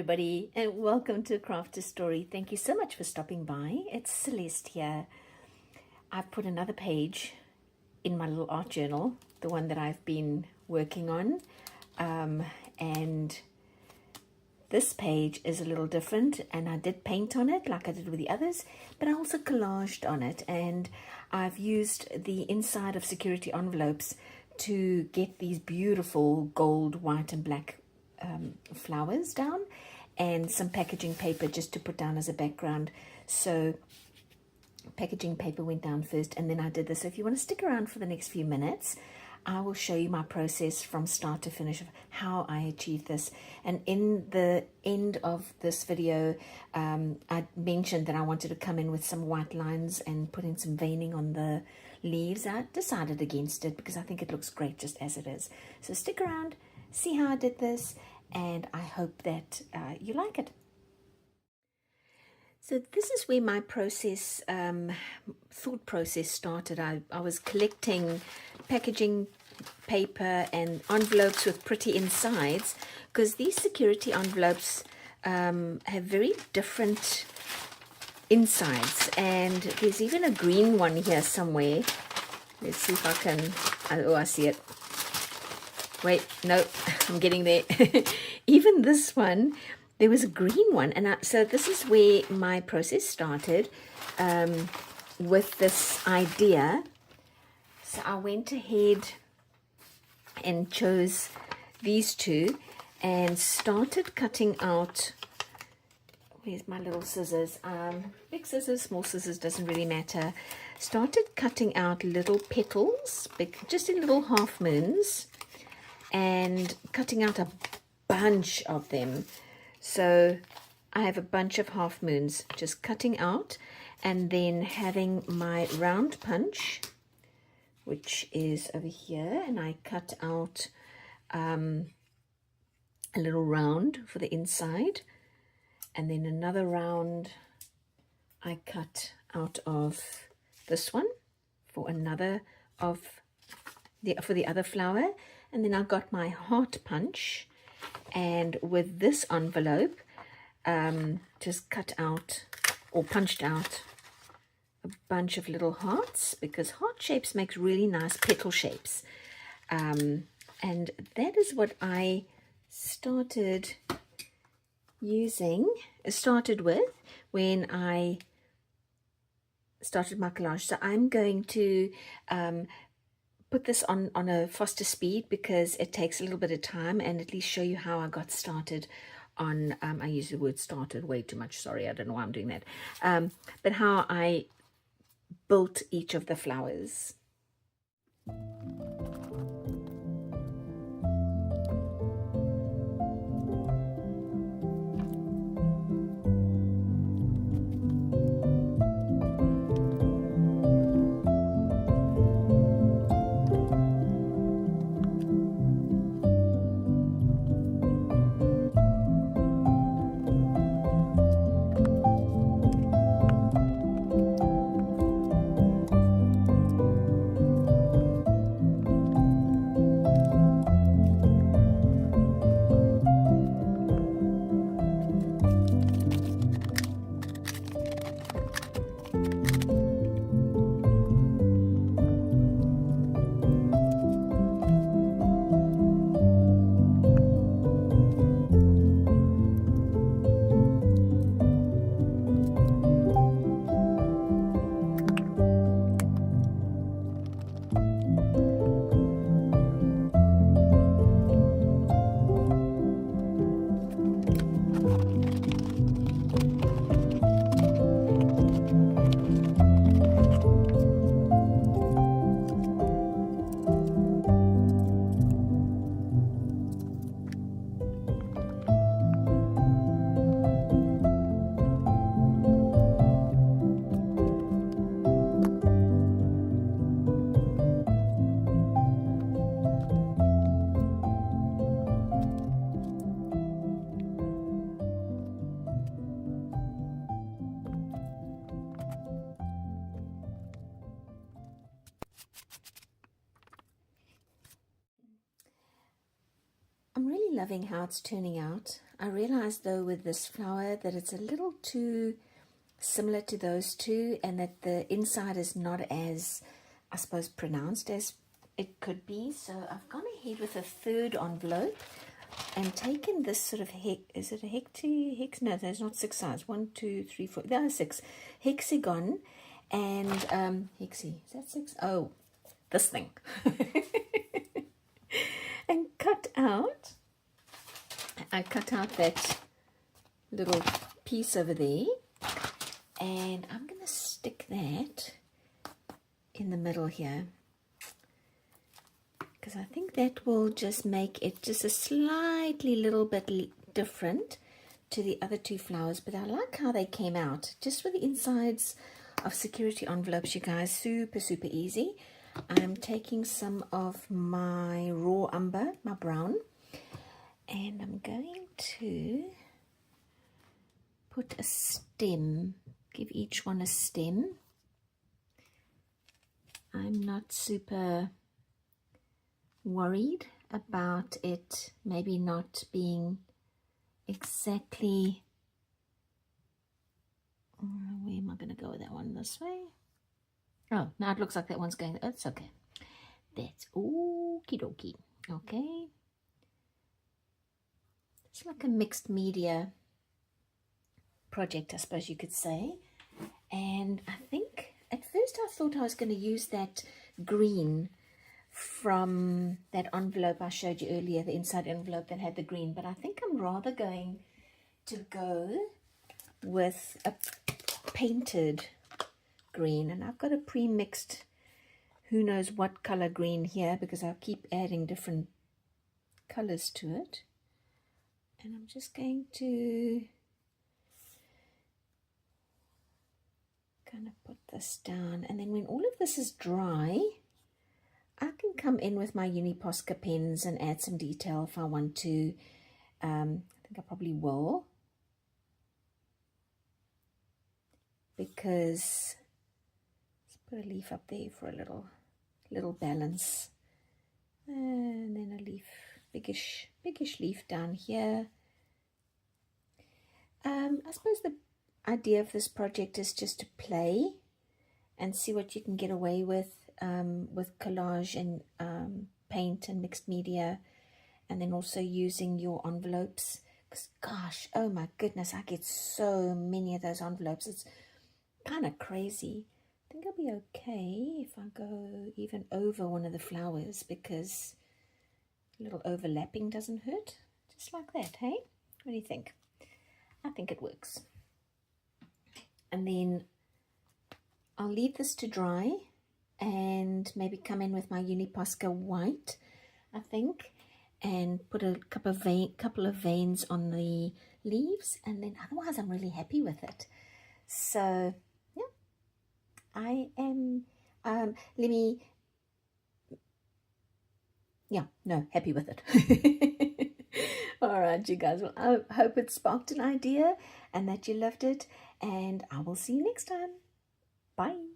everybody, and welcome to Craft a Story. Thank you so much for stopping by. It's Celeste here. I've put another page in my little art journal, the one that I've been working on, and this page is a little different, and I did paint on it like I did with the others, but I also collaged on it, and I've used the inside of security envelopes to get these beautiful gold, white and black flowers down, and some packaging paper just to put down as a background. So packaging paper went down first, and then I did this. So if you want to stick around for the next few minutes, I will show you my process from start to finish of how I achieved this. And in the end of this video, I mentioned that I wanted to come in with some white lines and put in some veining on the leaves. I decided against it because I think it looks great just as it is. So stick around, see how I did this, and I hope that you like it. So this is where my process, thought process started. I was collecting packaging paper and envelopes with pretty insides, because these security envelopes have very different insides, and there's even a green one here somewhere. Let's see if I can, oh, I see it. Wait, no, I'm getting there. Even this one, there was a green one, and so this is where my process started with this idea. So I went ahead and chose these two and started cutting out. Where's my little scissors? Big scissors, small scissors, doesn't really matter. Started cutting out little petals, just in little half moons, and cutting out a bunch of them. So I have a bunch of half moons just cutting out, and then having my round punch, which is over here, and I cut out a little round for the inside, and then another round I cut out of this one for another of for the other flower. And then I got my heart punch, and with this envelope just cut out or punched out a bunch of little hearts, because heart shapes make really nice petal shapes, and that is what I started with when I started my collage. So I'm going to put this on a faster speed because it takes a little bit of time, and at least show you how I got started on, I use the word started way too much, sorry, I don't know why I'm doing that, but how I built each of the flowers. loving how it's turning out. I realized though with this flower that it's a little too similar to those two, and that the inside is not as, I suppose, pronounced as it could be. So I've gone ahead with a third envelope and taken this sort of is it a hex? No, there's not 6 sides. 1, 2, 3, 4. There are 6 hexagon, and hexy. Is that 6? Oh, this thing, and cut out. I cut out that little piece over there, and I'm going to stick that in the middle here, because I think that will just make it just a slightly little bit different to the other 2 flowers. But I like how they came out, just with the insides of security envelopes, you guys. Super, super easy. I'm taking some of my raw umber, my brown, and I'm going to put a stem, give each one a stem. I'm not super worried about it maybe not being exactly, where am I going to go with that one? This way? Oh, now it looks like that one's going, it's okay. That's okie dokie. Okay. It's like a mixed media project, I suppose you could say. And I think at first I thought I was going to use that green from that envelope I showed you earlier, the inside envelope that had the green, but I think I'm rather going to go with a painted green, and I've got a pre-mixed who knows what color green here, because I'll keep adding different colors to it. And I'm just going to kind of put this down, and then when all of this is dry, I can come in with my Uni Posca pens and add some detail if I want to. I think I probably will, because let's put a leaf up there for a little balance, and then a leaf, biggish leaf down here. I suppose the idea of this project is just to play and see what you can get away with collage and paint and mixed media, and then also using your envelopes, because gosh, oh my goodness, I get so many of those envelopes. It's kind of crazy. I think I'll be okay if I go even over one of the flowers, because a little overlapping doesn't hurt. Just like that, hey? What do you think? I think it works. And then I'll leave this to dry and maybe come in with my Uni Posca white, I think, and put a couple of veins on the leaves, and then otherwise I'm really happy with it. So yeah, I am happy with it. All right, you guys, well, I hope it sparked an idea and that you loved it, and I will see you next time. Bye.